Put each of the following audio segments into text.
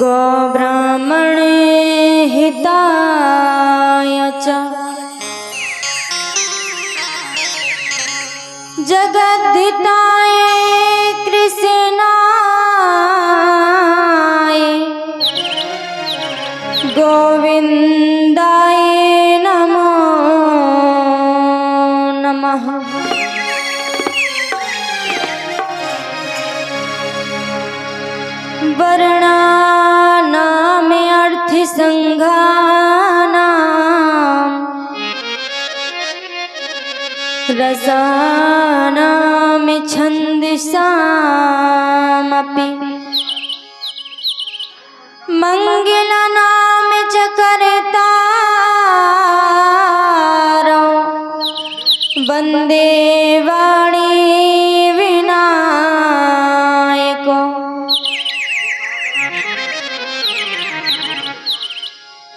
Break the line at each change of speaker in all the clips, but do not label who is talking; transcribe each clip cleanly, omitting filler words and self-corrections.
गोब्राह्मणे हिताय च जगद्धिताय कृष्णाय गोविन्दाय नमो नमः। वर्णानाम् अर्थसङ्घानाम् रसानाम् छन्दसामपि मङ्गलानां च कर्तारौ वन्दे वाणी विनायको।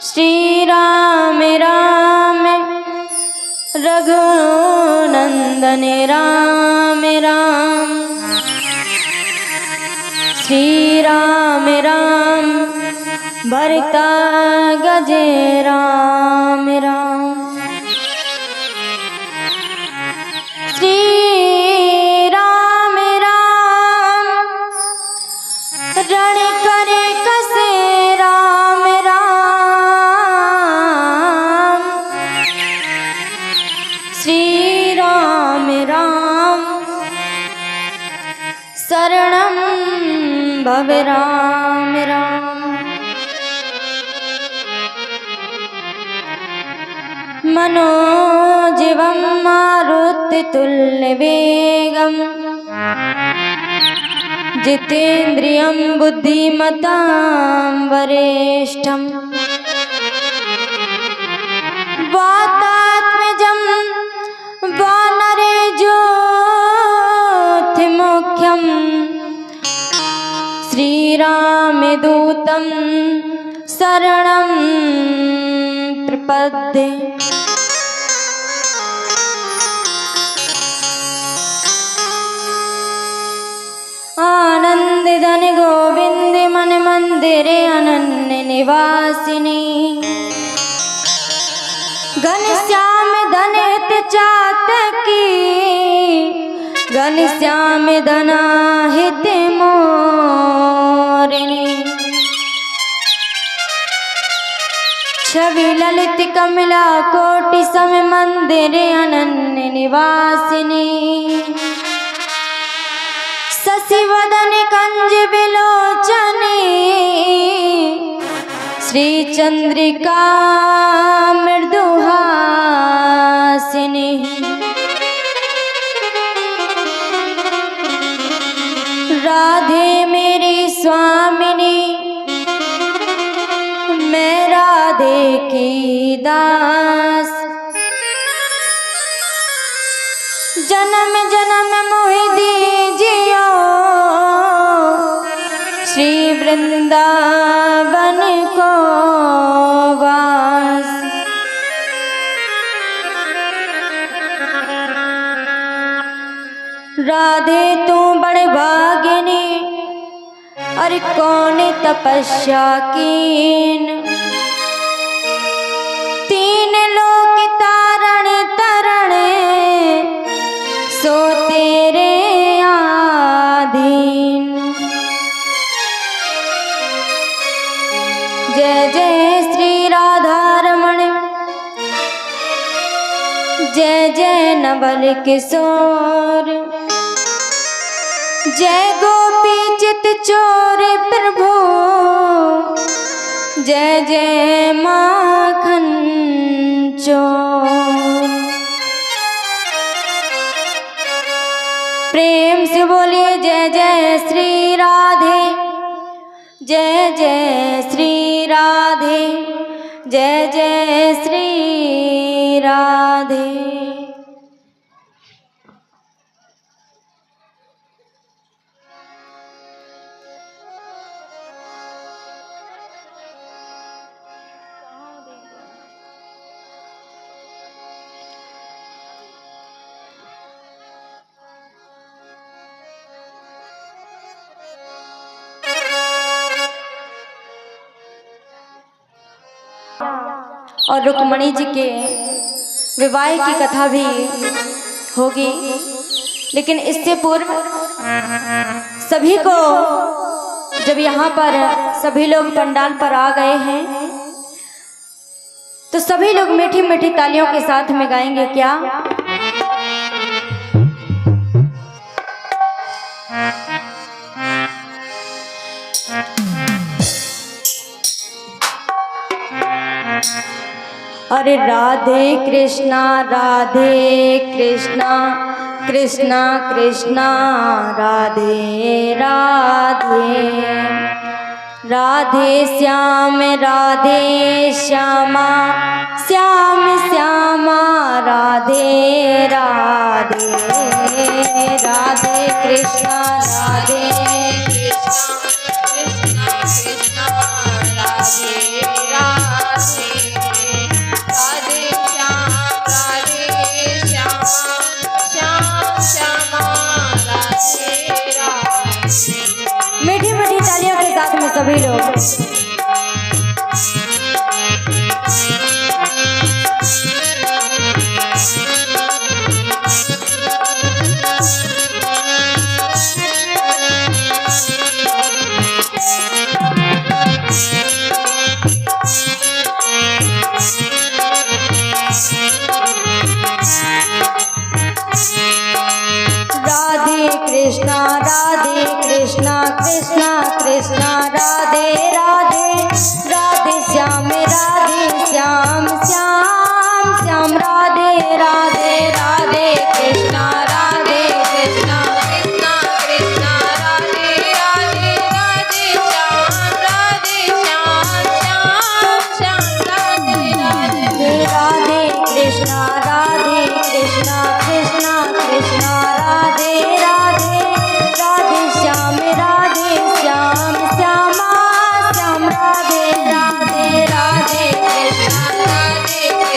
श्रीराम राम रघुनंदन राम राम। श्रीराम राम भरता गजे राम राम। श्री राम राम रण करे कसे राम राम। श्री राम राम शरणं भव राम राम। मनोजीवं मारुततुल्यवेगं जितेन्द्रियं बुद्धिमतां वरिष्ठं वातात्मजं वानरयोद्धमुख्यं श्रीरामदूतं शरणं प्रपद्ये। आनंद धन गोविंद मन मंदिरे अनन्य निवासिनी। घनश्याम धनित चातकी घनश्याम धनाहित मोरिणी। छवि ललित कमला कोटि सम मंदिरे अनन्य निवासिनी। शशिवदन कंज विलोचनी श्री चंद्रिका मृदुहासिनी। राधे मेरी स्वामिनी मैं राधे की दास। जन्म जन्म मोहि दीजियो श्री वृंदावन को वास। राधे तू बड़े भागिनी अरे कौन तपस्या कीन। तीन लोक तारण तरण सो तेरे आधीन। जय जय श्री राधा रमण जय जय नवल किशोर। जय गोपी चित चोर प्रभु जय जय माखन चोर। प्रेम से बोलिए जय जय श्री राधे जय जय श्री राधे जय जय श्री राधे। और रुक्मणी जी के विवाह की कथा भी होगी, लेकिन इससे पूर्व सभी को जब यहाँ पर सभी लोग पंडाल पर आ गए हैं तो सभी लोग मीठी मीठी तालियों के साथ में गाएंगे क्या? अरे राधे कृष्णा कृष्णा कृष्णा राधे राधे, राधे श्याम श्यामा श्याम श्यामा राधे राधे, राधे कृष्णा कृष्णा कृष्णा राधे राधे, राधे श्याम श्याम श्यामा राधे राधे। मीठी मीठी तालियों के साथ में सभी लोग कृष्णा कृष्णा कृष्णा राधे राधे, राधे श्याम श्याम श्याम राधे राधे, राधे कृष्णा कृष्णा कृष्णा राधे राधे, राधे श्याम श्याम राधे राधे, राधे कृष्णा कृष्णा कृष्णा राधे राधे, राधे श्याम श्यामा श्याम राधे राधे, राधे कृष्णा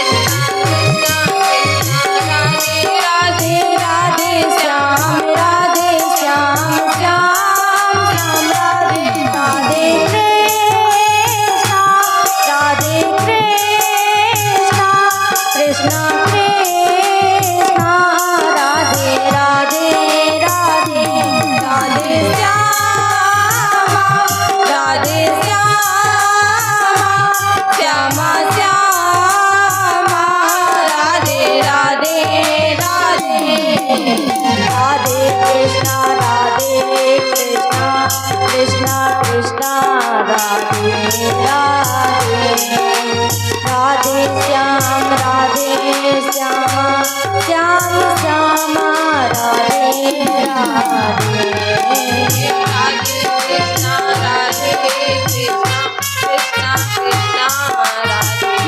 कृष्णा राधे राधे, राधे श्याम श्याम राधे राधे, कृष्णा कृष्णा राधे राधे राधे, राधे श्यामा श्यामा राधे राधे राधे, राधे कृष्णा कृष्णा राधे राधे, राधे श्याम श्यामा श्याम श्यामा राधे राधे, राधे कृष्णा कृष्णा राधे।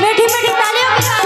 मीठी मीठी तालियों के साथ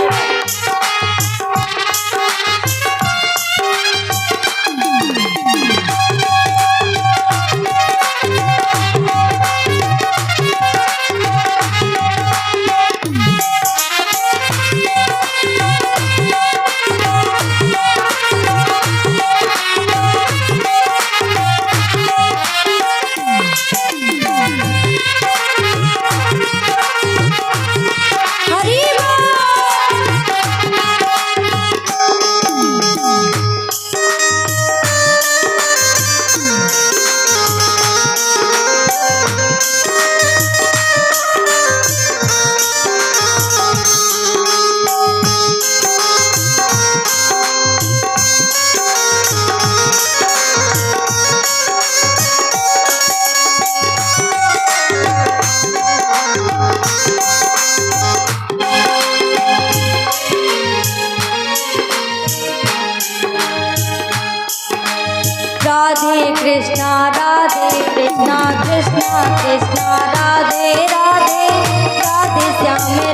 कृष्णा कृष्णा राधे राधे,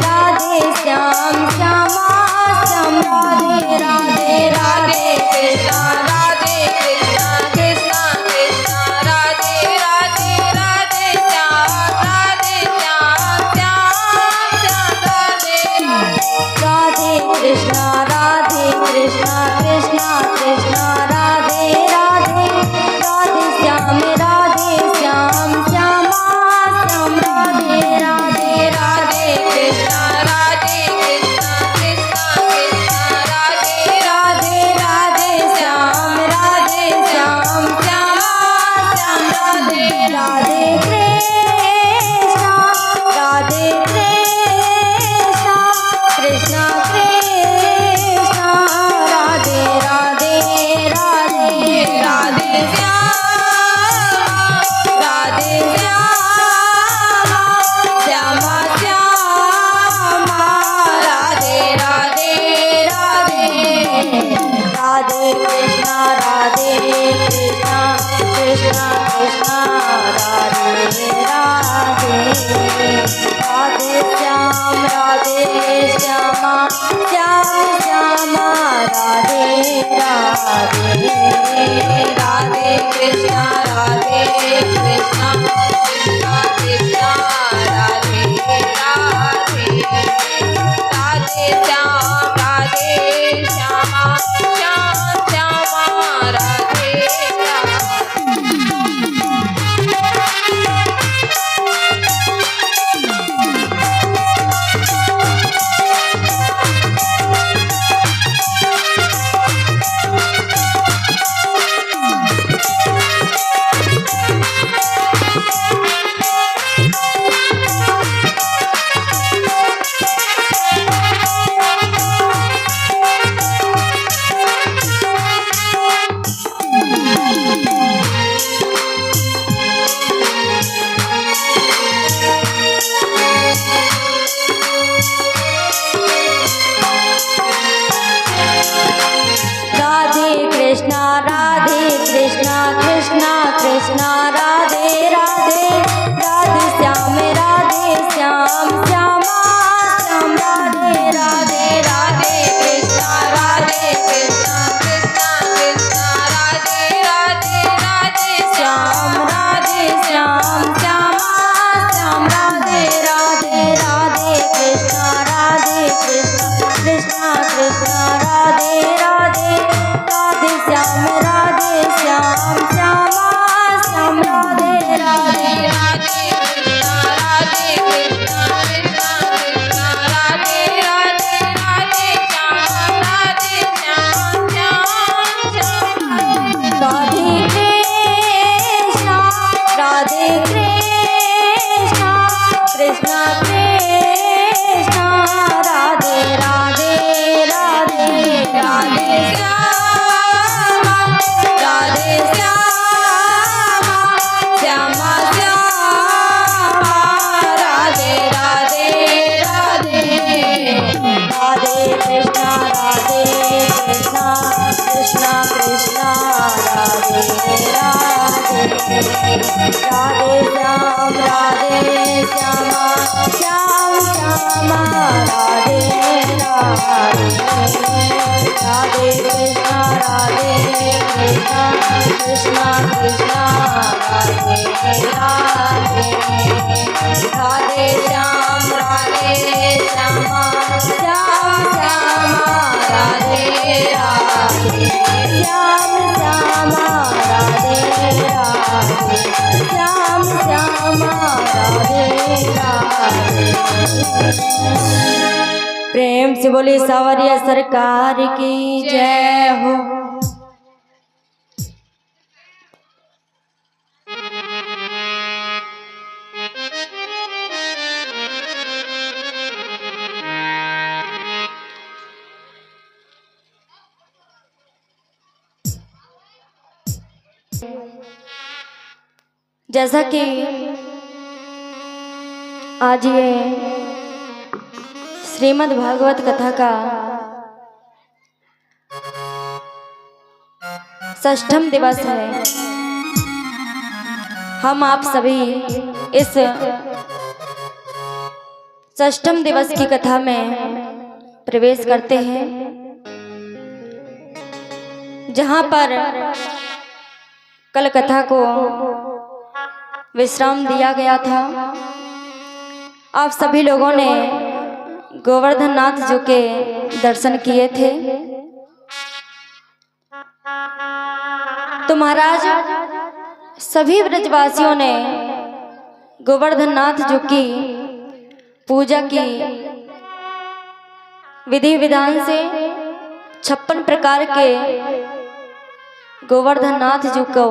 राधे श्याम श्यामा श्याम राधे राधे, राधे कृष्णा कृष्णा राधे राधे, राधे श्याम श्याम राधे राधे, कृष्णा कृष्णा राधे राधे, राधे श्याम श्यामा श्याम राधे राधे, राधे कृष्णा
राधे कृष्णा राधे कृष्णा कृष्णा कृष्णा राधे राधे राधे श्यामा श्याम श्यामा राधे
कृष्णा कृष्णा राधे राधे राधे श्याम श्यामा श्याम राधे राधे राधे
कृष्णा कृष्णा कृष्णा राधे राधे राधे
श्याम श्यामा श्याम राधे राधे राधे कृष्णा कृष्णा कृष्णा राधे राधे राधे श्याम श्यामा श्याम राधे राधे
राधे कृष्णा कृष्णा कृष्णा राधे राधे राधे श्याम श्याम
राधे कृष्णा कृष्णा कृष्णा राधे राधे राधे राधे श्यामा श्यामा राधे राधे राधे राधे कृष्णा कृष्णा कृष्णा राधे राधे राधे श्यामा श्यामा राधे राधे राधे कृष्णा कृष्णा राधे राधे राधे श्याम श्यामा श्यामा राधे राधे श्याम श्यामा राधे राधे श्याम श्यामा राधे राधे। प्रेम से बोले सावरिया सरकार की जय हो। जैसा कि आज ये श्रीमद् भागवत कथा का षष्ठम दिवस है, हम आप सभी इस षष्ठम दिवस की कथा में प्रवेश करते हैं, जहां पर कल कथा को विश्राम दिया गया था। आप सभी लोगों ने गोवर्धन नाथ जी के दर्शन किए थे। तो महाराज सभी ब्रजवासियों ने गोवर्धन नाथ जी की पूजा की विधि विधान से 56 प्रकार के गोवर्धन नाथ जी को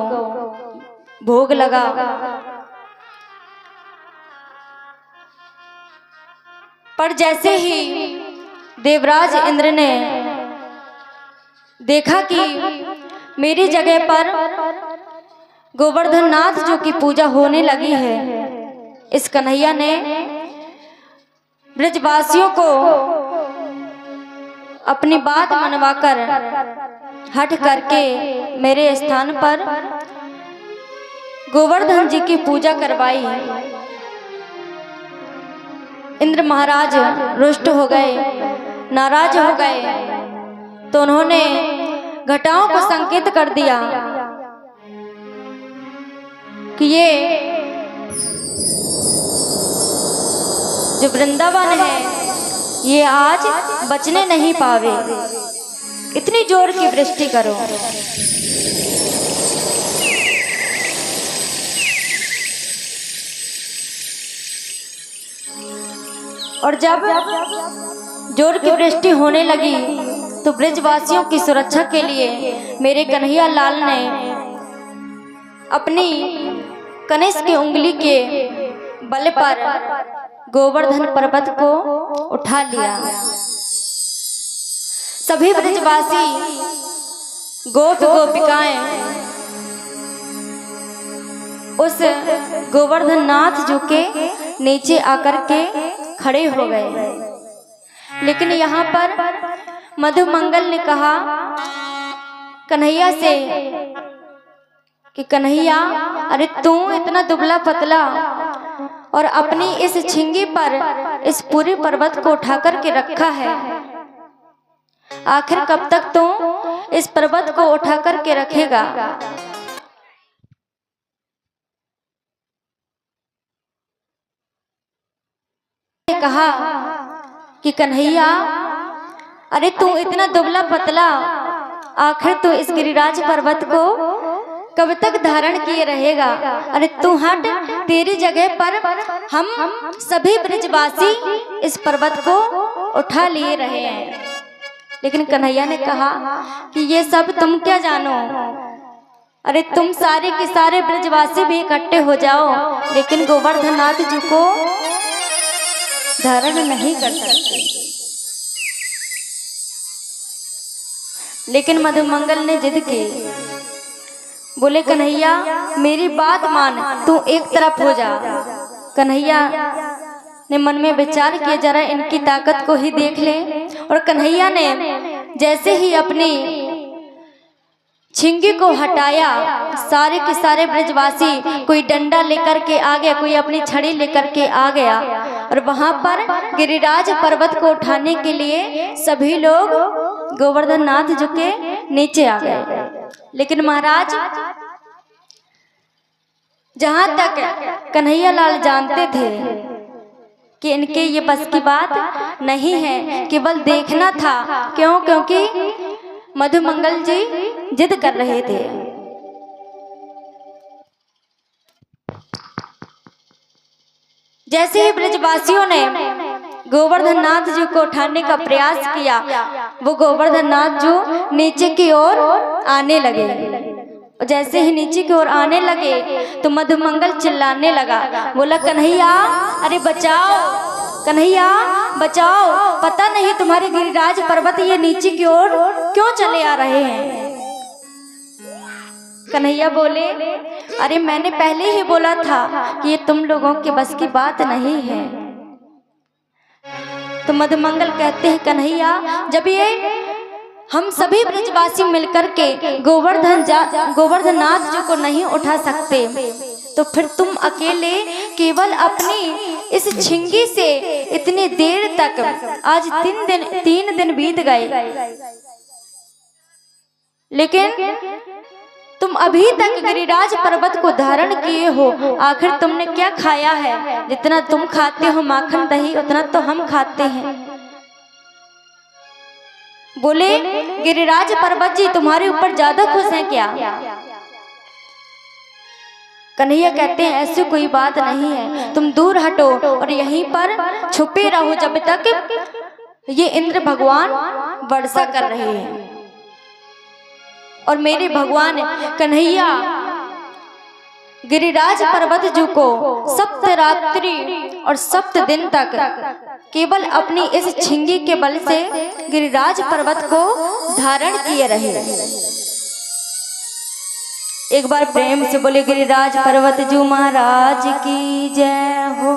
भोग लगा। पर जैसे ही देवराज इंद्र ने देखा कि मेरी जगह पर गोवर्धन नाथ जी की पूजा होने लगी है, इस कन्हैया ने ब्रजवासियों को अपनी बात मनवाकर हट करके मेरे स्थान पर गोवर्धन जी की पूजा करवाई। इंद्र महाराज रुष्ट हो गए, नाराज हो गए। तो उन्होंने घटाओं को संकेत कर दिया कि ये जो वृंदावन है ये आज बचने नहीं पावे। इतनी जोर की वृष्टि करो। और जब जोर की वृष्टि होने लगी तो ब्रजवासियों की सुरक्षा के लिए मेरे कन्हैया लाल ने अपनी कनिष्ठ की उंगली के बल पर गोवर्धन पर्वत को उठा लिया। सभी ब्रजवासी गोप गोपिकाएं उस गोवर्धन नाथ जी के नीचे आकर के खड़े हो गए। लेकिन यहाँ पर मधुमंगल ने कहा कन्हैया से कि कन्हैया, अरे तू इतना दुबला पतला और अपनी इस छिंगी पर इस पूरे पर्वत को उठा कर के रखा है, आखिर कब तक तू इस पर्वत को उठा कर के रखेगा? कहा कि कन्हैया, अरे तू इतना दुबला पतला, आखिर तू इस गिरिराज पर्वत को कब तक धारण किए रहेगा? अरे तू हट, तेरी जगह पर हम सभी ब्रजवासी इस पर्वत को उठा लिए रहे हैं। लेकिन कन्हैया ने कहा कि ये सब तुम क्या जानो, अरे तुम सारे के सारे ब्रजवासी भी इकट्ठे हो जाओ, लेकिन गोवर्धन नाथ जी को धारण नहीं कर सकते। लेकिन मधुमंगल ने जिद की, बोले कन्हैया मेरी बात मान, तू एक तरफ हो जा। कन्हैया ने मन में विचार किया, जरा इनकी ताकत को ही देख ले। और कन्हैया ने जैसे ही अपनी छिंगी को हटाया, सारे के सारे ब्रजवासी कोई डंडा लेकर के आ गया, कोई अपनी छड़ी लेकर के आ गया, और वहां पर गिरिराज पर्वत को उठाने के लिए सभी लोग गोवर्धन नाथ जी के नीचे आ गए। लेकिन महाराज, जहां तक कन्हैया लाल जानते थे कि इनके ये बस की बात नहीं है, केवल देखना था। क्यों? क्योंकि मधुमंगल जी जिद कर रहे थे। जैसे ही ब्रजवासियों ने गोवर्धन नाथ जी को उठाने का प्रयास किया, वो गोवर्धन नाथ जो नीचे की ओर आने लगे। जैसे ही नीचे की ओर आने लगे तो मधुमंगल चिल्लाने लगा, बोला कन्हैया, अरे बचाओ, कन्हैया बचाओ, पता नहीं तुम्हारे गिरिराज पर्वत ये नीचे की ओर क्यों चले आ रहे हैं। कन्हैया बोले, अरे मैंने पहले ही बोला था कि ये तुम लोगों के बस की बात नहीं है। तो मधुमंगल कहते हैं, कन्हैया जब ये हम सभी ब्रजवासी मिलकर के गोवर्धन नाथ जी को नहीं उठा सकते, तो फिर तुम अकेले केवल अपनी इस छिंगी से इतनी देर तक, आज 3 दिन बीत गए, लेकिन तुम अभी तक गिरिराज पर्वत को धारण किए हो। आखिर तुमने क्या खाया है? जितना तुम खाते हो माखन दही, उतना तो हम खाते हैं। बोले गिरिराज पर्वत जी तुम्हारे ऊपर ज्यादा खुश हैं क्या? कन्हैया कहते हैं, ऐसी कोई बात नहीं है, तुम दूर हटो और यहीं पर छुपे रहो जब तक ये इंद्र भगवान वर्षा कर रहे हैं। और मेरे भगवान कन्हैया गिरिराज पर्वत जी को 7 रात्रि और 7 दिन तक केवल अपनी इस छिंगी के बल से गिरिराज पर्वत को धारण किए रहे। एक बार प्रेम से बोले गिरिराज पर्वत जी महाराज की जय हो।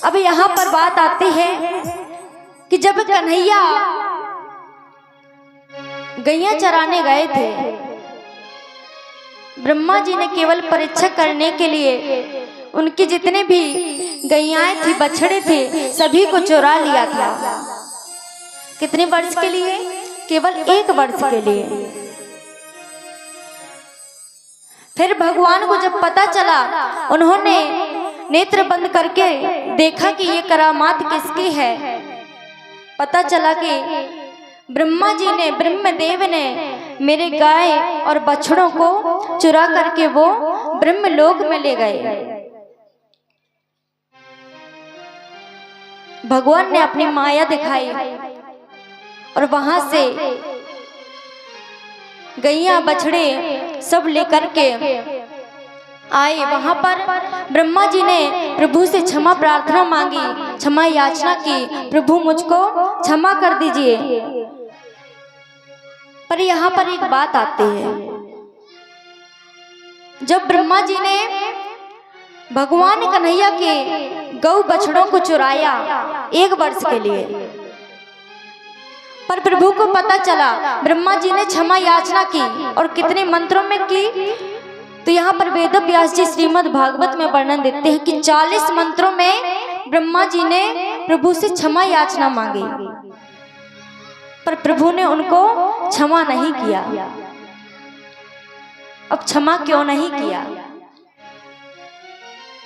अब यहाँ पर बात आती है कि जब कन्हैया गैया चराने गए थे, ब्रह्मा जी ने केवल परीक्षा करने के लिए उनकी जितने भी गैयाएं थी, बछड़े थे, सभी को चुरा लिया था। कितने वर्ष के लिए? केवल 1 वर्ष के लिए। फिर भगवान को जब पता चला, उन्होंने नेत्र बंद करके देखा कि ये करामात किसकी है। पता चला कि ब्रह्मा जी ने, ब्रह्मदेव ने मेरे गाय और बछड़ों को चुरा करके वो ब्रह्मलोक में ले गए। भगवान ने अपनी माया दिखाई और वहां से गैया बछड़े सब लेकर के आए। वहां पर ब्रह्मा जी ने प्रभु से क्षमा प्रार्थना मांगी, क्षमा याचना की, प्रभु मुझको क्षमा कर दीजिए। पर यहाँ पर एक बात आती है, जब ब्रह्मा जी ने भगवान कन्हैया के गौ बछड़ों को चुराया 1 वर्ष के लिए, पर प्रभु को पता चला, ब्रह्मा जी ने क्षमा याचना की और कितने मंत्रों में की। तो यहाँ पर वेद व्यास जी श्रीमद् भागवत में वर्णन देते हैं कि 40 मंत्रों में ब्रह्मा जी ने प्रभु से क्षमा याचना मांगी, पर प्रभु ने उनको क्षमा नहीं किया। अब क्षमा क्यों नहीं किया,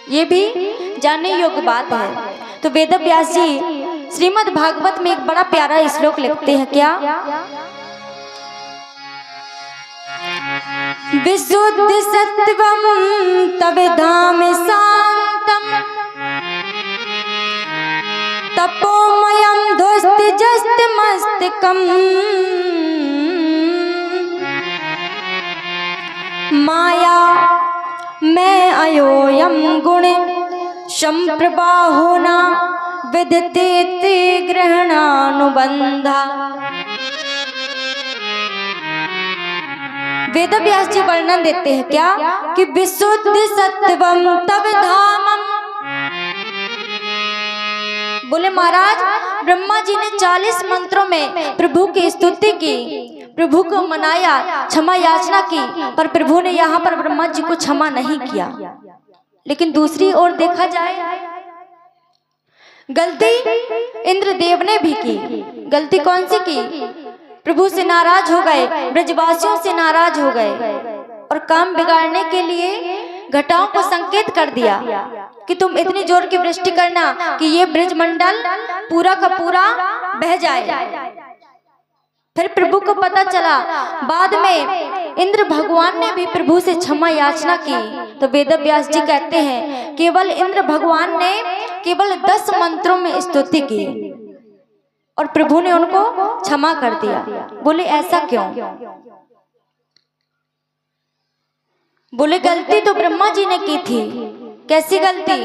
ये भी जानने योग्य बात है। तो वेद व्यास जी श्रीमद् भागवत में एक बड़ा प्यारा श्लोक लिखते हैं, क्या? विशुद्ध सत्वम तविधाम शांतम तपोमयम ध्वस्त जस्त मस्तकम माया मैं अयोयम गुण संप्रबाहुना विदते ते ग्रहणानुबंधा। वेद व्यास जी वर्णन देते हैं, क्या? कि विशुद्ध सत्वम तव धामम। बोले महाराज, ब्रह्मा जी ने 40 मंत्रों में प्रभु की स्तुति की, प्रभु को मनाया, क्षमा याचना की, पर प्रभु ने यहाँ पर ब्रह्मा जी को क्षमा नहीं किया। लेकिन दूसरी ओर देखा जाए, गलती इंद्रदेव ने भी की। गलती कौन सी की? प्रभु से नाराज हो गए, ब्रजवासियों से नाराज हो गए और काम बिगाड़ने के लिए घटाओं को संकेत कर दिया कि तुम इतनी जोर की वृष्टि करना कि ये ब्रजमंडल पूरा का पूरा बह जाए। फिर प्रभु को पता चला, बाद में इंद्र भगवान ने भी प्रभु से क्षमा याचना की। तो वेद व्यास जी कहते हैं, केवल इंद्र भगवान ने केवल 10 मंत्रों में स्तुति की और प्रभु ने उनको क्षमा कर दिया। बोले ऐसा क्यों? बोले गलती तो ब्रह्मा जी ने की थी। कैसी गलती?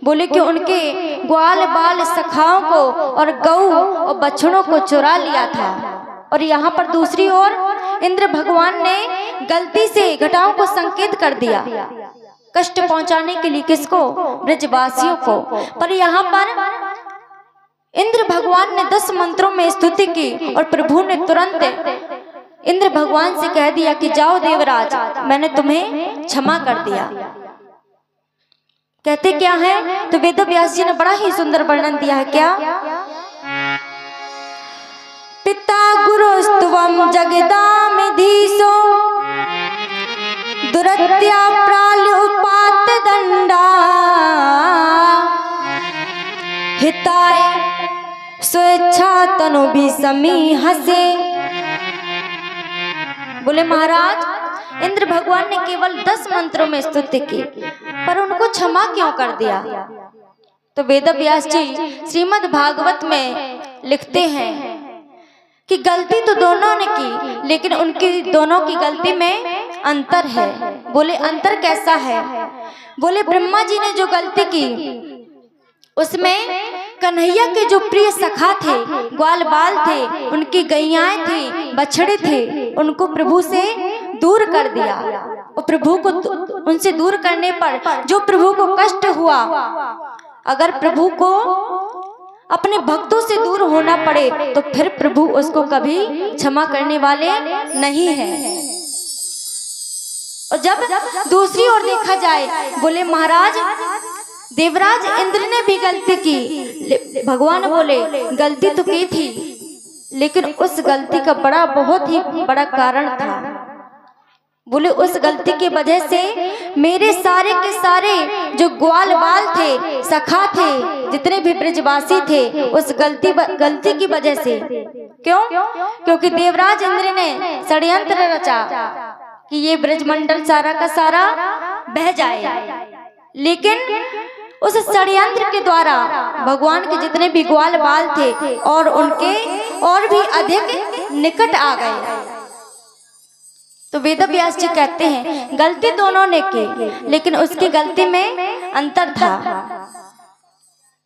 बोले कि उनके ग्वाल बाल सखाओं को और गौ और बछड़ों को चुरा लिया था। और यहाँ पर दूसरी ओर इंद्र भगवान ने गलती से घटाओं को संकेत कर दिया, कष्ट पहुंचाने के लिए। किसको? ब्रजवासियों को। पर यहाँ पर इंद्र भगवान ने 10 मंत्रों में स्तुति की और प्रभु ने तुरंत इंद्र भगवान से कह दिया कि जाओ देवराज, मैंने तुम्हें क्षमा कर दिया। कहते क्या है? तो वेद व्यास जी ने बड़ा ही सुंदर वर्णन दिया है, क्या? पिता गुरुस्त्वं जगदामिधीशो दुरत्या प्रालुपात दंडा हिताय स्वेच्छा तनु भी समी हसे। बोले महाराज, इंद्र भगवान ने केवल 10 मंत्रों में स्तुति की, पर उनको क्षमा क्यों कर दिया? तो वेद व्यास जी श्रीमद् भागवत में लिखते हैं कि गलती तो दोनों ने की, लेकिन उनकी दोनों की गलती में अंतर है। बोले अंतर कैसा है? बोले ब्रह्मा जी ने जो गलती की उसमें कन्हैया के जो प्रिय सखा थे, ग्वाल बाल थे, उनकी गैयाएं थी, बछड़े थे, उनको प्रभु से दूर कर दिया। और प्रभु को उनसे दूर करने पर जो प्रभु को कष्ट हुआ, अगर प्रभु को अपने भक्तों से दूर होना पड़े तो फिर प्रभु उसको कभी क्षमा करने वाले नहीं हैं। और जब दूसरी ओर देखा जाए, बोले महाराज, देवराज इंद्र ने भी गलती की। भगवान बोले गलती तो की थी, लेकिन उस गलती का बहुत ही बड़ा कारण था। बोले उस गलती की वजह से मेरे सारे के सारे जो ग्वाल बाल थे, सखा थे, जितने भी ब्रजवासी थे, उस गलती की वजह से। क्यों? क्योंकि देवराज इंद्र ने षड्यंत्र रचा कि ये ब्रजमंडल सारा का सारा बह जाए। लेकिन उस षड्यंत्र के द्वारा भगवान के जितने भी ग्वाल बाल थे और उनके और भी अधिक निकट आ गए। तो वेद व्यास जी कहते हैं गलती दोनों ने की, लेकिन उसकी गलती में अंतर था।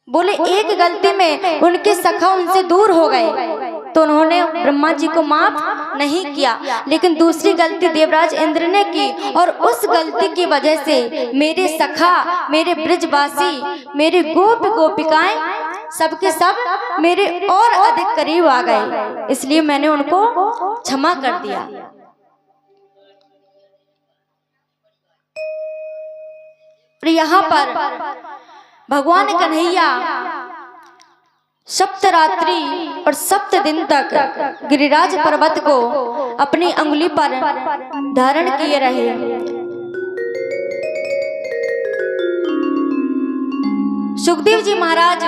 बोले एक गलती में उनके सखा उनसे दूर हो गए तो उन्होंने ब्रह्मा जी को माफ नहीं किया, लेकिन दूसरी गलती देवराज इंद्र ने की और उस गलती की वजह से मेरे सखा, मेरे ब्रजवासी, मेरे गोप गोपिकाएं सबके सब मेरे और अधिक करीब आ गए, इसलिए मैंने उनको क्षमा कर दिया। यहाँ पर भगवान कन्हैया सप्तरात्रि और 7 दिन तक गिरिराज पर्वत को अपनी अंगुली पर धारण किए रहे। सुखदेव जी महाराज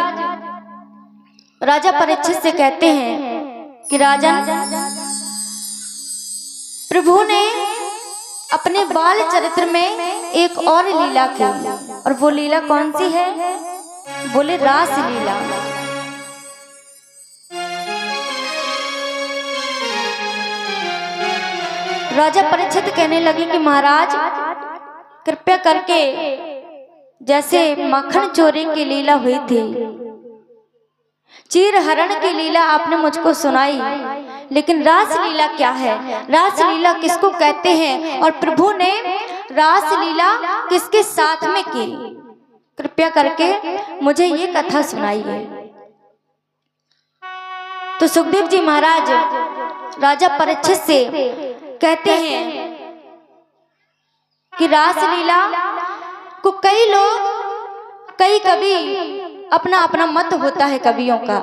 राजा परीक्षित से कहते हैं कि राजन, प्रभु ने अपने बाल चरित्र में एक और लीला की, और वो लीला कौन सी है? बोले रास लीला। राजा परीक्षित कहने लगे कि महाराज कृपया करके, जैसे मक्खन चोरी की लीला हुई थी, चीर हरण की लीला आपने मुझको सुनाई, लेकिन रास लीला क्या है? रास लीला किसको कहते हैं और प्रभु ने रास लीला किसके साथ में की? कृपया करके मुझे ये कथा सुनाइए। तो सुखदेव जी महाराज राजा परीक्षित से कहते हैं कि रास लीला को कई लोग, कई कवि, अपना अपना मत होता है कवियों का।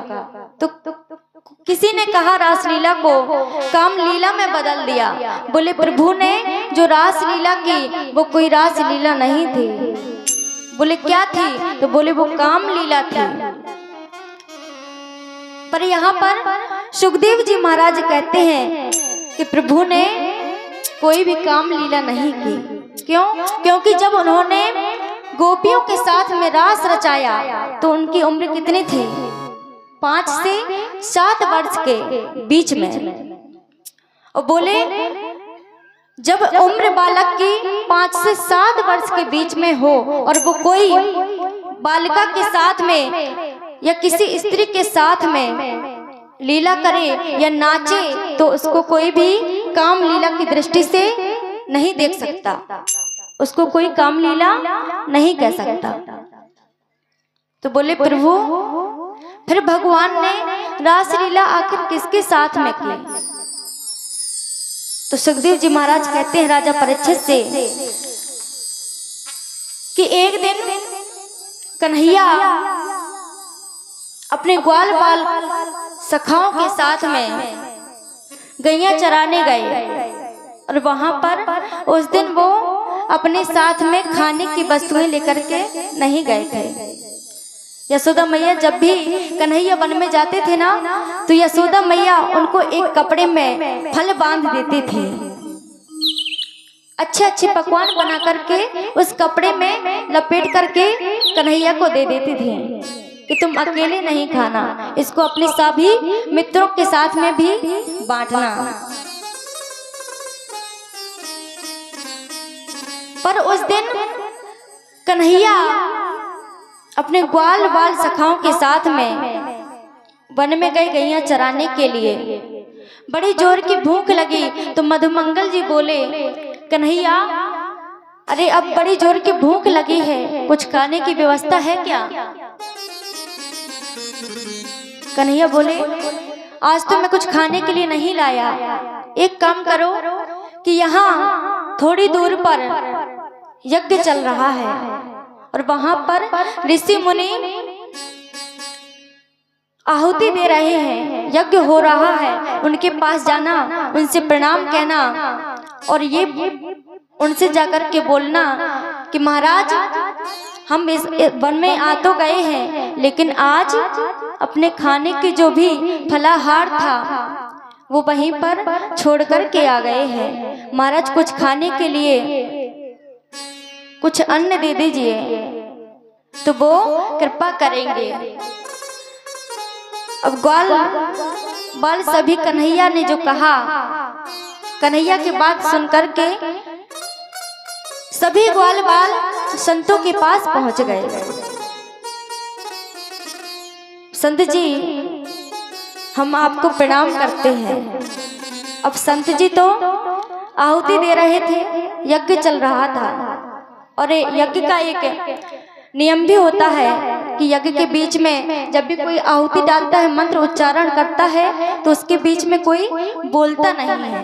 तो किसी ने कहा रास लीला को काम लीला में बदल दिया। बोले प्रभु ने जो रास लीला की वो कोई रास लीला नहीं थी। बोले क्या थी? तो बोले वो काम लीला थी। पर यहाँ पर सुखदेव जी महाराज कहते हैं कि प्रभु ने कोई भी काम लीला नहीं की। क्यों? क्योंकि जब उन्होंने गोपियों के साथ में रास रचाया तो उनकी उम्र कितनी थी? 5 से 7 वर्ष के बीच में। और बोले जब उम्र बालक की 5 से 7 वर्ष के बीच में हो और वो कोई बालिका के साथ में या किसी स्त्री के साथ में लीला करे या नाचे तो उसको कोई भी काम लीला की दृष्टि से नहीं देख सकता, उसको कोई काम लीला नहीं कह सकता। तो बोले प्रभु फिर भगवान ने रास लीला आखिर किसके साथ में की? तो सुखदेव जी महाराज कहते हैं राजा परीक्षित से कि एक दिन कन्हैया अपने ग्वाल बाल सखाओं के साथ में गैया चराने गए और वहां पर उस दिन वो अपने साथ में खाने की वस्तुएं लेकर के नहीं गए थे। यशोदा मैया जब भी कन्हैया वन में जाते थे ना तो यशोदा मैया उनको एक कपड़े में फल बांध देती थी, अच्छे अच्छे पकवान बना करके उस कपड़े में लपेट करके कन्हैया को दे देती थी कि तुम अकेले नहीं खाना, इसको अपने सभी मित्रों के साथ में भी बांटना। पर उस दिन कन्हैया अपने ग्वाल बाल सखाओं के साथ में वन में गए गैया चराने के लिए। बड़ी जोर की भूख लगी तो मधुमंगल जी बोले कन्हैया अरे अब बड़ी जोर की भूख लगी है, कुछ खाने की व्यवस्था है क्या? कन्हैया बोले आज तो मैं कुछ खाने के लिए नहीं लाया, एक काम करो कि यहाँ थोड़ी दूर पर यज्ञ चल रहा है और वहां पर ऋषि मुनि आहुति दे रहे हैं, यज्ञ हो रहा है उनके पास जाना, उनसे प्रणाम कहना और ये उनसे जाकर के बोलना कि महाराज हम इस वन में आ तो गए हैं, लेकिन आज अपने खाने के जो भी फलाहार था वो वहीं पर छोड़ कर के आ गए हैं। महाराज कुछ खाने के लिए कुछ अन्न दे दीजिए, तो वो कृपा करेंगे। अब ग्वाल बाल सभी कन्हैया ने जो कहा, कन्हैया की बात सुनकर के सभी ग्वाल बाल संतों के पास पहुंच गए। संत जी हम आपको प्रणाम करते हैं। अब संत जी तो आहुति दे रहे थे, यज्ञ चल रहा था और यज्ञ का एक नियम भी होता है कि यज्ञ के बीच में जब भी कोई आहुति डालता है, मंत्र उच्चारण करता है, तो उसके बीच में कोई बोलता नहीं है।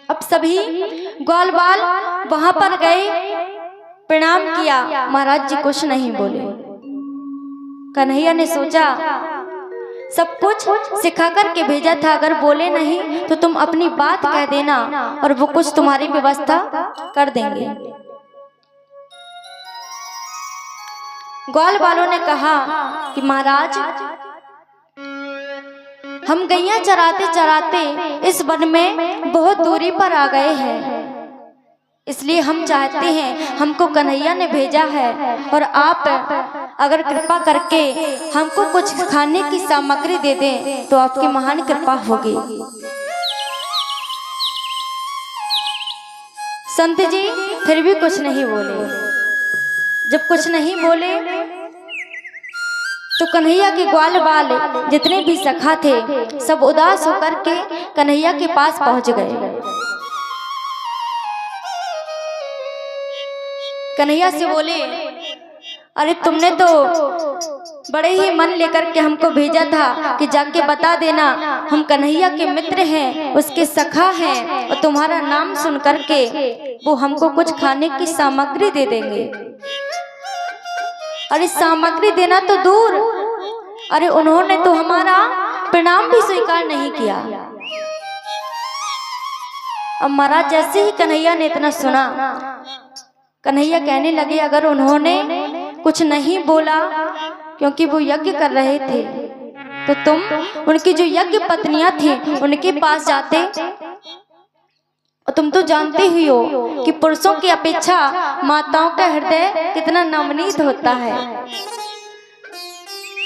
अब सभी ग्वाल बाल वहां पर गए, प्रणाम किया, महाराज जी कुछ नहीं बोले। कन्हैया ने सोचा सब कुछ सिखा कर के भेजा था, अगर बोले नहीं तो तुम अपनी बात कह देना और वो कुछ तुम्हारी व्यवस्था कर देंगे। ग्वाल बालों ने कहा कि महाराज हम गैया चराते चराते इस वन में बहुत दूरी पर आ गए हैं, इसलिए हम चाहते हैं, हमको कन्हैया ने भेजा है और आप अगर कृपा करके हमको कुछ खाने की सामग्री दे दें तो आपकी महान कृपा होगी। संत जी फिर भी कुछ नहीं बोले। जब कुछ नहीं बोले तो कन्हैया के ग्वाल बाल जितने भी सखा थे सब उदास होकर के कन्हैया के पास पहुंच गए। कन्हैया से बोले, अरे तुमने तो बड़े ही मन लेकर के हमको भेजा था कि जाके बता देना हम कन्हैया के मित्र हैं, उसके सखा हैं और तुम्हारा नाम सुन करके वो हमको कुछ खाने की सामग्री दे देंगे। अरे सामग्री देना तो दूर, अरे उन्होंने तो हमारा प्रणाम भी स्वीकार नहीं किया। अब महाराज जैसे ही कन्हैया ने इतना सुना, कन्हैया कहने लगे अगर उन्होंने कुछ नहीं बोला क्योंकि वो यज्ञ कर रहे थे तो तुम उनकी जो यज्ञ पत्नियां थी उनके पास जाते, और तुम तो जानते ही हो कि पुरुषों की अपेक्षा माताओं का हृदय कितना नवनीत होता है।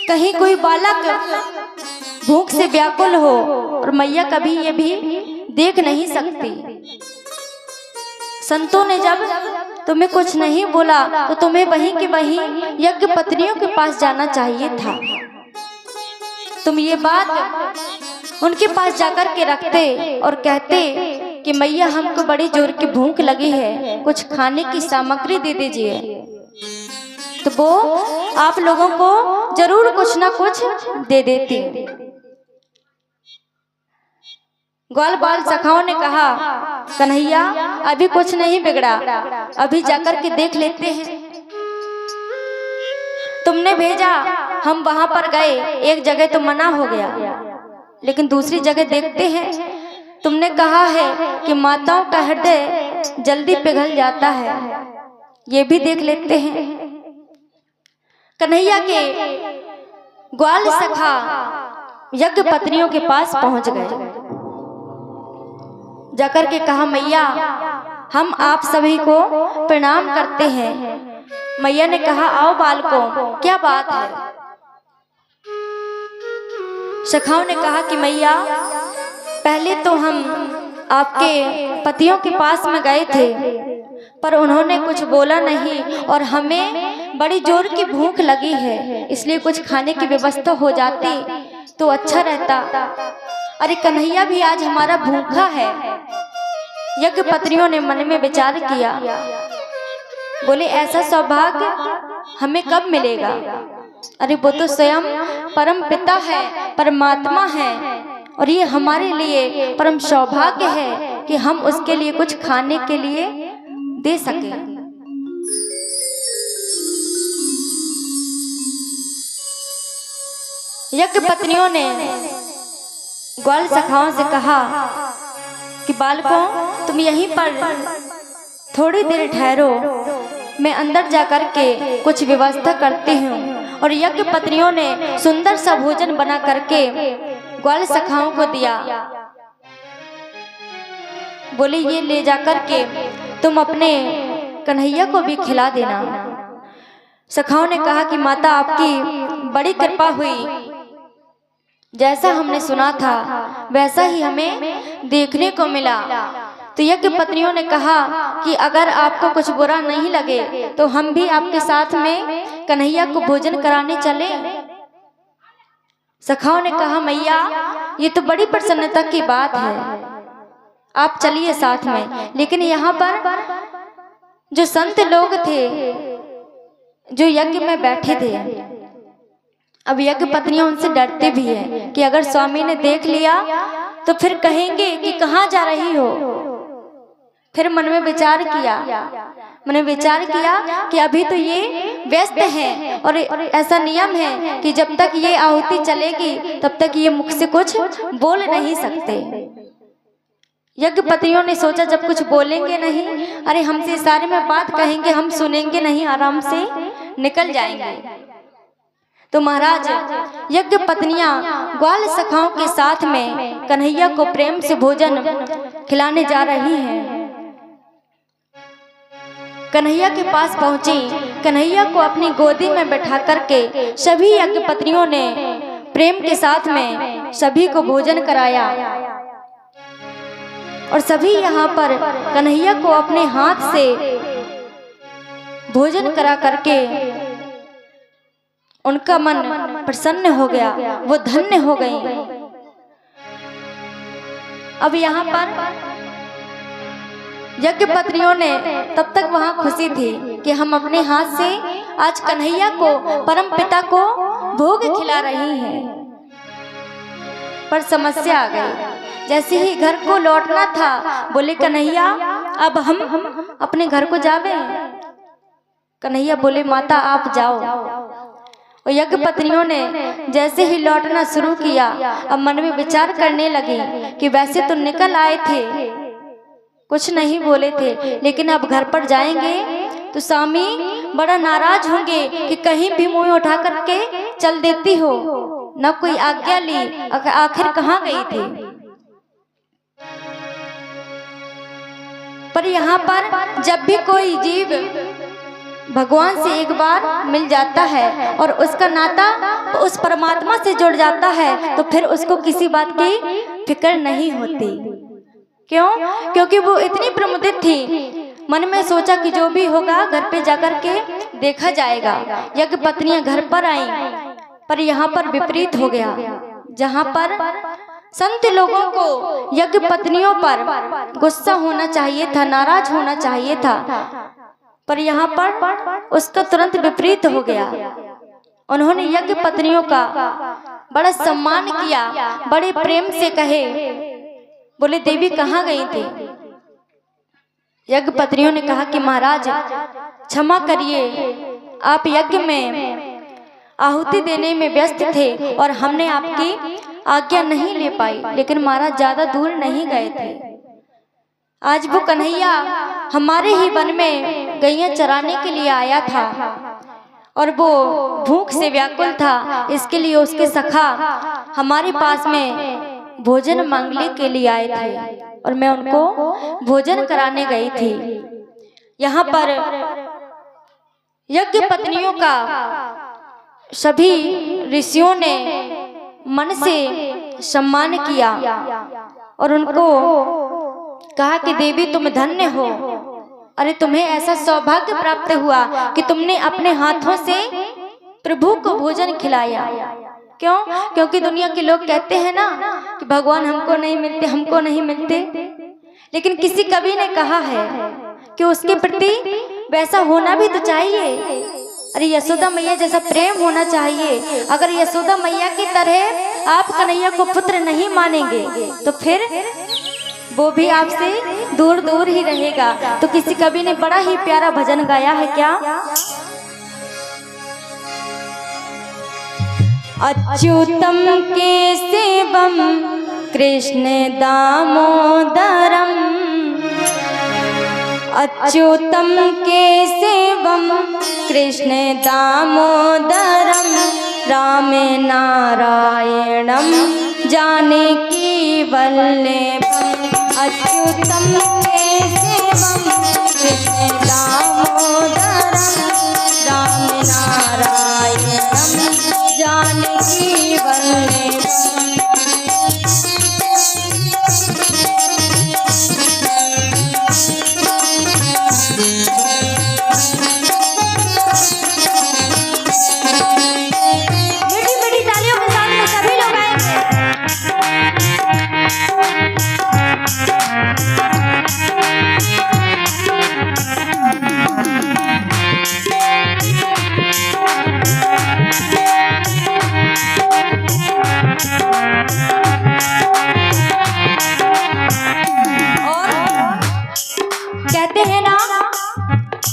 कहीं कोई बालक भूख से व्याकुल हो और मैया कभी ये भी देख नहीं सकती। संतों ने जब तुम्हें कुछ नहीं बोला तो तुम्हें वहीं के वहीं यज्ञ पत्नियों के पास जाना चाहिए था। तुम ये बात उनके पास जाकर के रखते और कहते कि मैया हमको बड़ी जोर की भूख लगी है, कुछ खाने की सामग्री दे दीजिए, तो वो आप लोगों को जरूर कुछ ना कुछ दे देती। ग्वाल बाल सखाओं ने कहा कन्हैया अभी कुछ नहीं बिगड़ा, अभी जाकर के देख लेते हैं। तुमने भेजा, हम वहां पर गए, एक जगह तो मना हो गया, लेकिन दूसरी जगह देखते हैं। तुमने कहा है कि माताओं का हृदय जल्दी पिघल जाता है, ये भी देख लेते हैं। कन्हैया के ग्वाल सखा यज्ञ पत्नियों के पास पहुंच गए। जाकर के कहा मैया हम आप सभी को प्रणाम करते हैं। मैया ने कहा आओ बालकों, क्या बात है। सखाओं ने कहा कि मैया पहले तो हम आपके पतियों के पास में गए थे पर उन्होंने कुछ बोला नहीं और हमें बड़ी जोर की भूख लगी है, इसलिए कुछ खाने की व्यवस्था हो जाती तो अच्छा रहता। अरे कन्हैया भी आज हमारा भूखा है। यज्ञ पत्नियों ने मन में विचार किया, बोले ऐसा सौभाग्य हमें कब मिलेगा। अरे वो तो स्वयं परम पिता है, परमात्मा है, और ये हमारे लिए परम सौभाग्य है कि हम उसके लिए कुछ खाने के लिए दे सके। यज्ञ पत्नियों ने ग्वाल सखाओं से कहा कि बालकों, तुम यहीं पर थोड़ी देर ठहरो, मैं अंदर जाकर के कुछ व्यवस्था करती हूँ। और यज्ञ पत्नियों ने सुंदर सा भोजन बना करके ग्वाल सखाओं को दिया। बोले ये ले जाकर के तुम अपने कन्हैया को भी खिला देना। सखाओं ने कहा कि माता, आपकी बड़ी कृपा हुई, जैसा हमने सुना था वैसा ही हमें देखने को मिला। तो यज्ञ पत्नियों ने कहा कि अगर आपको कुछ बुरा नहीं लगे तो हम भी आपके साथ में कन्हैया को भोजन कराने चले। सखाओं ने कहा मैया, ये तो बड़ी प्रसन्नता की बात है, आप चलिए साथ में। लेकिन यहाँ पर जो संत लोग थे जो यज्ञ में बैठे थे, अब यज्ञ पत्नियां उनसे डरते भी हैं कि अगर स्वामी ने देख लिया तो फिर कहेंगे कि कहाँ जा रही हो। फिर मन में विचार किया कि अभी तो ये व्यस्त हैं और ऐसा नियम है कि जब तक ये आहुति चलेगी तब तक ये मुख से कुछ बोल नहीं सकते। यज्ञ पत्नियों ने सोचा जब कुछ बोलेंगे नहीं, अरे हमसे इशारे में बात कहेंगे, हम सुनेंगे नहीं, आराम से निकल जाएंगे। तो महाराज यज्ञ पत्नियां ग्वाल सखाओं के साथ में कन्हैया को प्रेम से भोजन खिलाने जा रही हैं। कन्हैया के पास पहुंची, कन्हैया को अपनी गोदी में बैठा करके सभी यज्ञ पत्नियों ने प्रेम के साथ में सभी को भोजन कराया। और सभी यहाँ पर कन्हैया को अपने हाथ से भोजन करा करके उनका मन प्रसन्न हो गया, वो धन्य हो गई। अब यहाँ पर यज्ञ पत्नियों ने तब तक वहां खुशी थी कि हम अपने हाथ से आज कन्हैया को, परम पिता को भोग खिला रही हैं। पर समस्या आ गई। जैसे ही घर को लौटना था, बोले कन्हैया अब हम अपने घर को जावे। कन्हैया बोले माता आप जाओ। और यज्ञ पत्नियों ने जैसे ही लौटना शुरू किया, अब मन में विचार करने लगी कि वैसे तो निकल आए थे, कुछ नहीं बोले थे, लेकिन अब घर पर जाएंगे तो स्वामी बड़ा नाराज होंगे कि कहीं भी मुंह उठा करके चल देती हो, न कोई आज्ञा ली, आखिर कहाँ गई थी। पर यहाँ पर जब भी कोई जीव भगवान से एक बार मिल जाता है और उसका नाता उस परमात्मा से जुड़ जाता है तो फिर उसको किसी बात की फिक्र नहीं होती। क्यों? क्योंकि वो इतनी प्रमुदित थी, मन में सोचा कि जो भी होगा घर पे जाकर के देखा जाएगा। यज्ञ पत्नियां घर पर आई, पर यहाँ पर विपरीत हो गया। जहाँ पर संत लोगों को यज्ञ पत्नियों पर गुस्सा होना चाहिए था, नाराज होना चाहिए था, पर यहाँ पर उसका तुरंत विपरीत हो गया। उन्होंने यज्ञ पत्नियों का बड़ा सम्मान किया, बड़े प्रेम से कहे, बोले देवी कहाँ गई थी। यज्ञ पत्नियों ने कहा कि महाराज क्षमा करिए, आप यज्ञ में आहुति देने में व्यस्त थे और हमने आपकी आज्ञा नहीं ले पाई, लेकिन महाराज ज्यादा दूर नहीं गए थे। आज वो कन्हैया हमारे ही वन में गैया चराने के लिए आया था और वो भूख से व्याकुल था, इसके लिए उसके सखा हमारे पास में भोजन मांगने के लिए आए थे और मैं उनको भोजन कराने गई थी। यहाँ पर यज्ञ पत्नियों का सभी ऋषियों ने मन से सम्मान किया और उनको कहा कि देवी तुम धन्य हो, अरे तुम्हें ऐसा सौभाग्य प्राप्त हुआ कि तुमने अपने हाथों से प्रभु को भोजन खिलाया। क्यों? क्योंकि दुनिया के लोग कहते हैं ना कि भगवान हमको नहीं मिलते, हमको नहीं मिलते, लेकिन किसी कवि ने कहा है कि उसके प्रति वैसा होना भी तो चाहिए। अरे यशोदा मैया जैसा प्रेम होना चाहिए। अगर यशोदा मैया की तरह आप कन्हैया को पुत्र नहीं मानेंगे तो फिर वो भी आपसे दूर दूर ही रहेगा। तो किसी कवि ने बड़ा ही प्यारा भजन गाया है क्या, अच्युतम केशवम कृष्ण दामोदरम, अच्युतम केशवम कृष्ण दामोदरम, राम नारायणम जानकी वल्लभम। अच्युतम केशवम कृष्ण दामोदरम, राम नारायणम जानकी वल्लभम।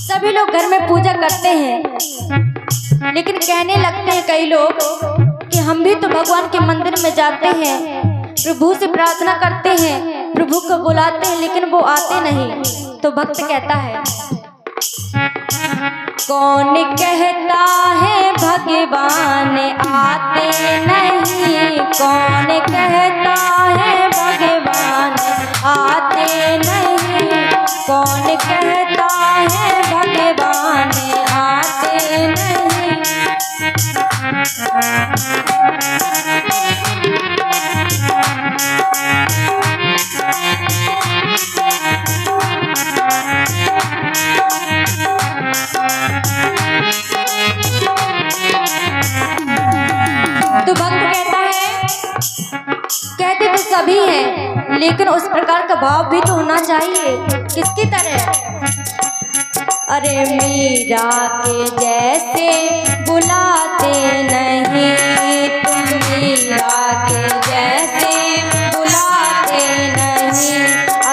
सभी लोग घर में पूजा करते हैं, लेकिन कहने लगते हैं कई लोग कि हम भी तो भगवान के मंदिर में जाते हैं, प्रभु से प्रार्थना करते हैं, प्रभु को बुलाते हैं, लेकिन वो आते नहीं। तो भक्त कहता है, कौन कहता है भगवान आते नहीं, कौन कहता है भगवान आते नहीं, कौन कहता है भगवान आते नहीं। तो भक्त कहता है, कहते तो सभी हैं, लेकिन उस प्रकार का भाव भी तो होना चाहिए। किसकी तरह? अरे मीरा के जैसे बुलाते नहीं, तुम मीरा के जैसे बुलाते नहीं।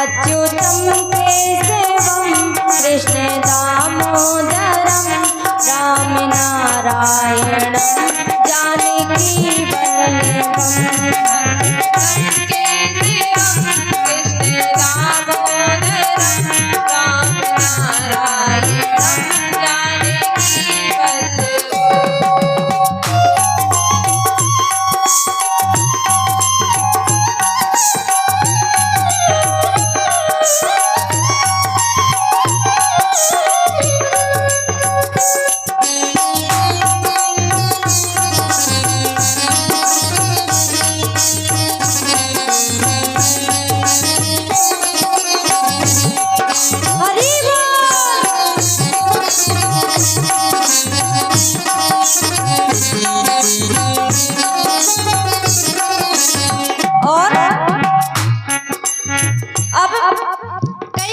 अच्युतम केशवम कृष्ण दामोदरम, राम नारायणम जानकी वल्लभम।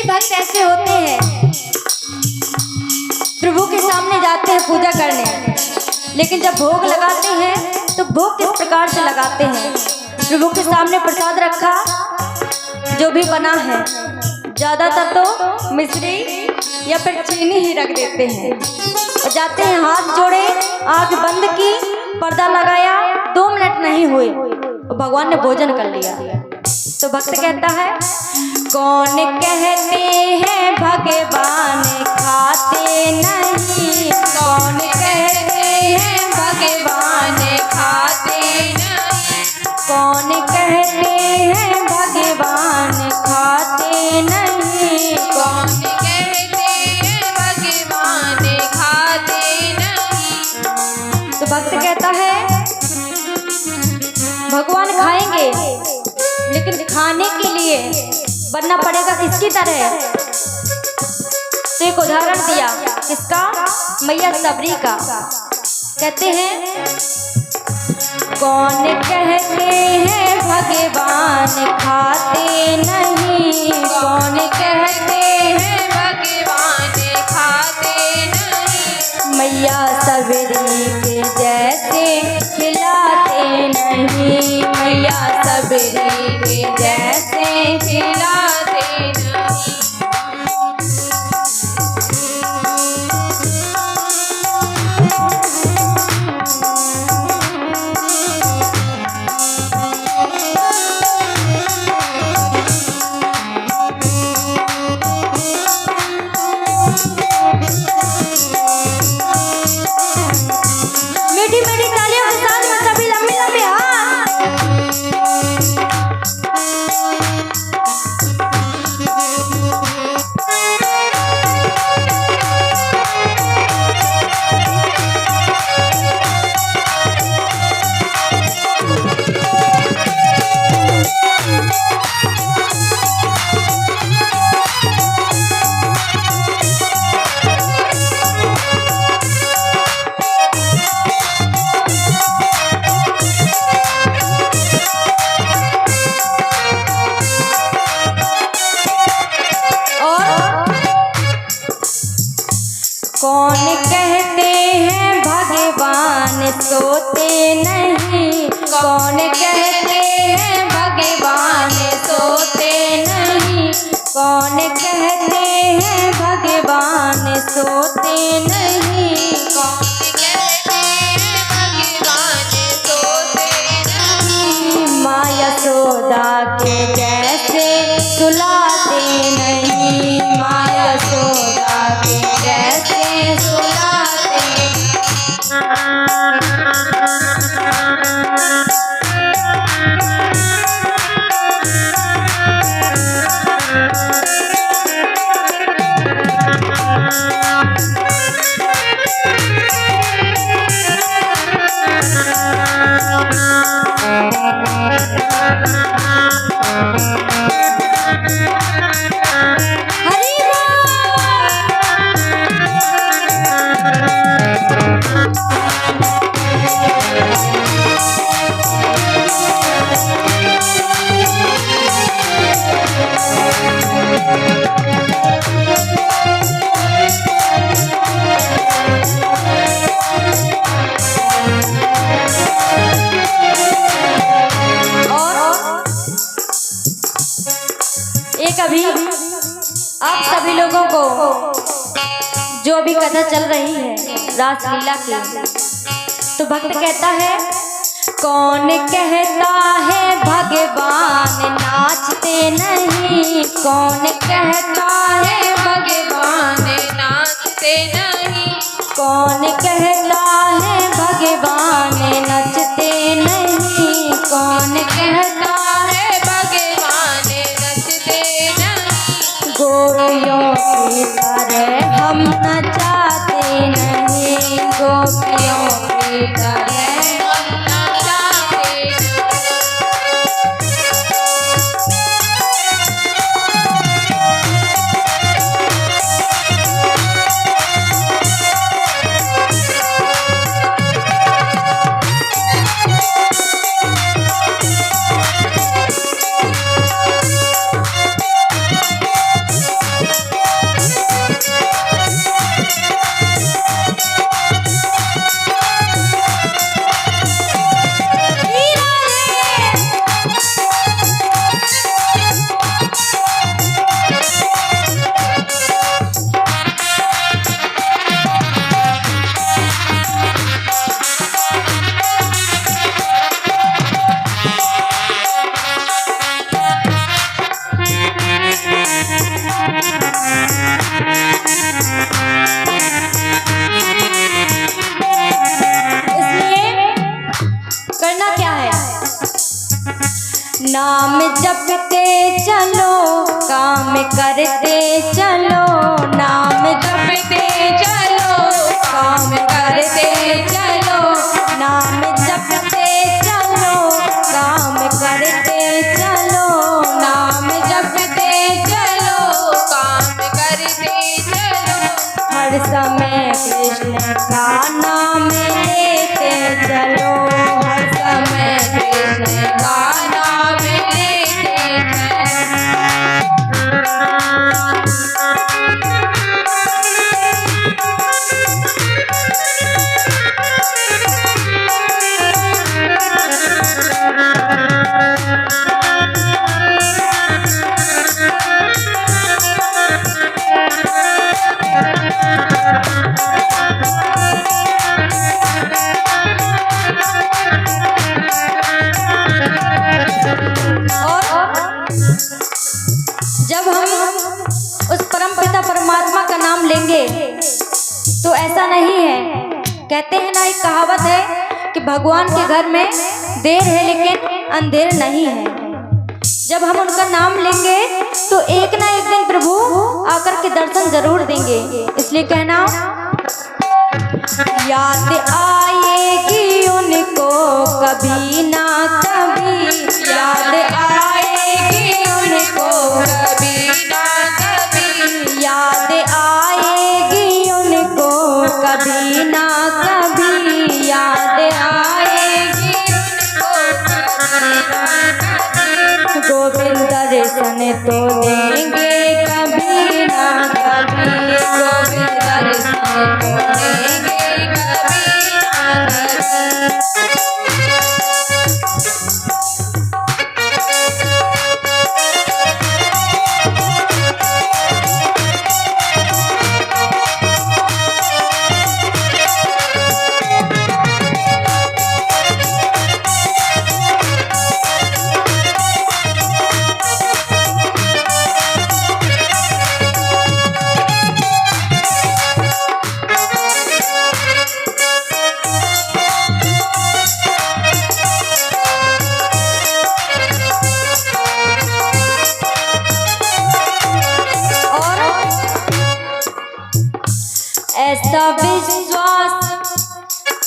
भक्त ऐसे होते हैं, प्रभु के सामने जाते हैं पूजा करने, लेकिन जब भोग लगाते हैं तो भोग किस प्रकार से लगाते हैं? प्रभु के सामने प्रसाद रखा, जो भी बना है, ज्यादातर तो मिश्री या फिर चीनी ही रख देते हैं और जाते हैं, हाथ जोड़े, आंख बंद की, पर्दा लगाया, 2 मिनट नहीं हुए और भगवान ने भोजन कर लिया। तो भक्त कहता है, कौन कहते हैं भगवान खाते नहीं, कौन कहते हैं भगवान खाते नहीं, कौन कहते हैं भगवान खाते नहीं,
कौन कहते हैं भगवान खाते नहीं।
तो भक्त कहता है, भगवान खाएंगे, लेकिन खाने के लिए बनना पड़ेगा किसकी तरह? तो एक उदाहरण दिया, किसका? मैया सबरी का। कहते हैं, कौन कहते हैं भगवान खाते नहीं, कौन कहते हैं
भगवान खाते नहीं।
मैया सबरी के जैसे खिलाते नहीं, मैया सबरी के जैसे
खिलाते नहीं।
सोते नहीं, कौन कहते हैं भगवान सोते नहीं, कौन कहते हैं भगवान सोते नहीं,
कौन कहते हैं भगवान सोते नहीं।
माँ यशोदा के जैसे सुलाते नहीं, माँ यशोदा के जैसे सुलाते नहीं। हरि एक अभी आप सभी लोगों को जो भी कथा चल रही है रासलीला की, तो भक्त कहता है कौन कहता है भगवान नाचते नहीं, कौन कहता है
भगवान नाचते नहीं,
कौन कहता है भगवान नचते नहीं, कौन कहता
है भगवान नचते नहीं।
गोपियों की तरह हम नचाते नहीं, गोपियों की तरह
हम नचाते
नाम जपते चलो काम करते चलो, नाम जपते चलो काम करते चलो, नाम जपते चलो काम करते चलो, नाम जपते चलो
काम करते चलो।
हर समय कृष्ण का नाम लेते चलो, हर समय कृष्ण का
नाम लेते
जब हम उस परम पिता परमात्मा का नाम लेंगे तो ऐसा नहीं है, कहते हैं ना, एक कहावत है कि भगवान के घर में देर है लेकिन अंधेर नहीं है। जब हम उनका नाम लेंगे तो एक ना एक दिन प्रभु आकर के दर्शन जरूर देंगे। इसलिए कहना, याद आएगी उनको कभी ना कभी, याद आएगी उनको
कभी ना कभी,
याद आएगी उनको कभी ना कभी, याद आएगी गोविंद दर्शन तो देंगे कभी ना कभी, गोविंद दर्शन तो देंगे कभी ना कभी।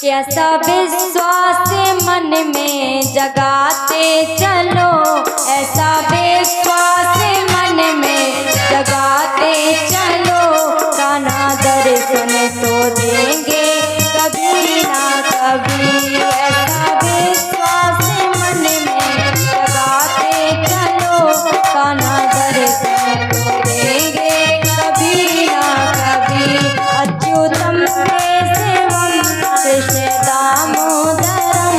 ऐसा विश्वास मन में जगाते चलो, ऐसा विश्वास मन में जगाते चलो, कान्हा दर्शन तो देंगे कभी ना कभी। ऐसा विश्वास मन में जगाते चलो, कान्हा दर्शन तो देंगे कभी ना कभी। अच्युतम केशवम कृष्ण दामोदरम,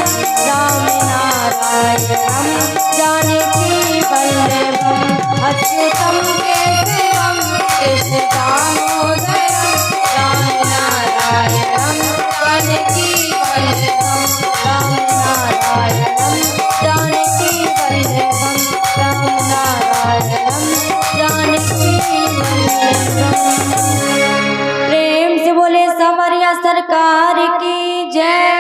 राम नारायणम जानकी वल्लभम। अच्युतम केशवम कृष्ण दामोदरम, राम नारायणम जानकी वल्लभम। राम नारायणम जानकी वल्लभम, राम नारायणम जानकी वल्लभम। प्रेम से बोले सवरिया सरकार की जय।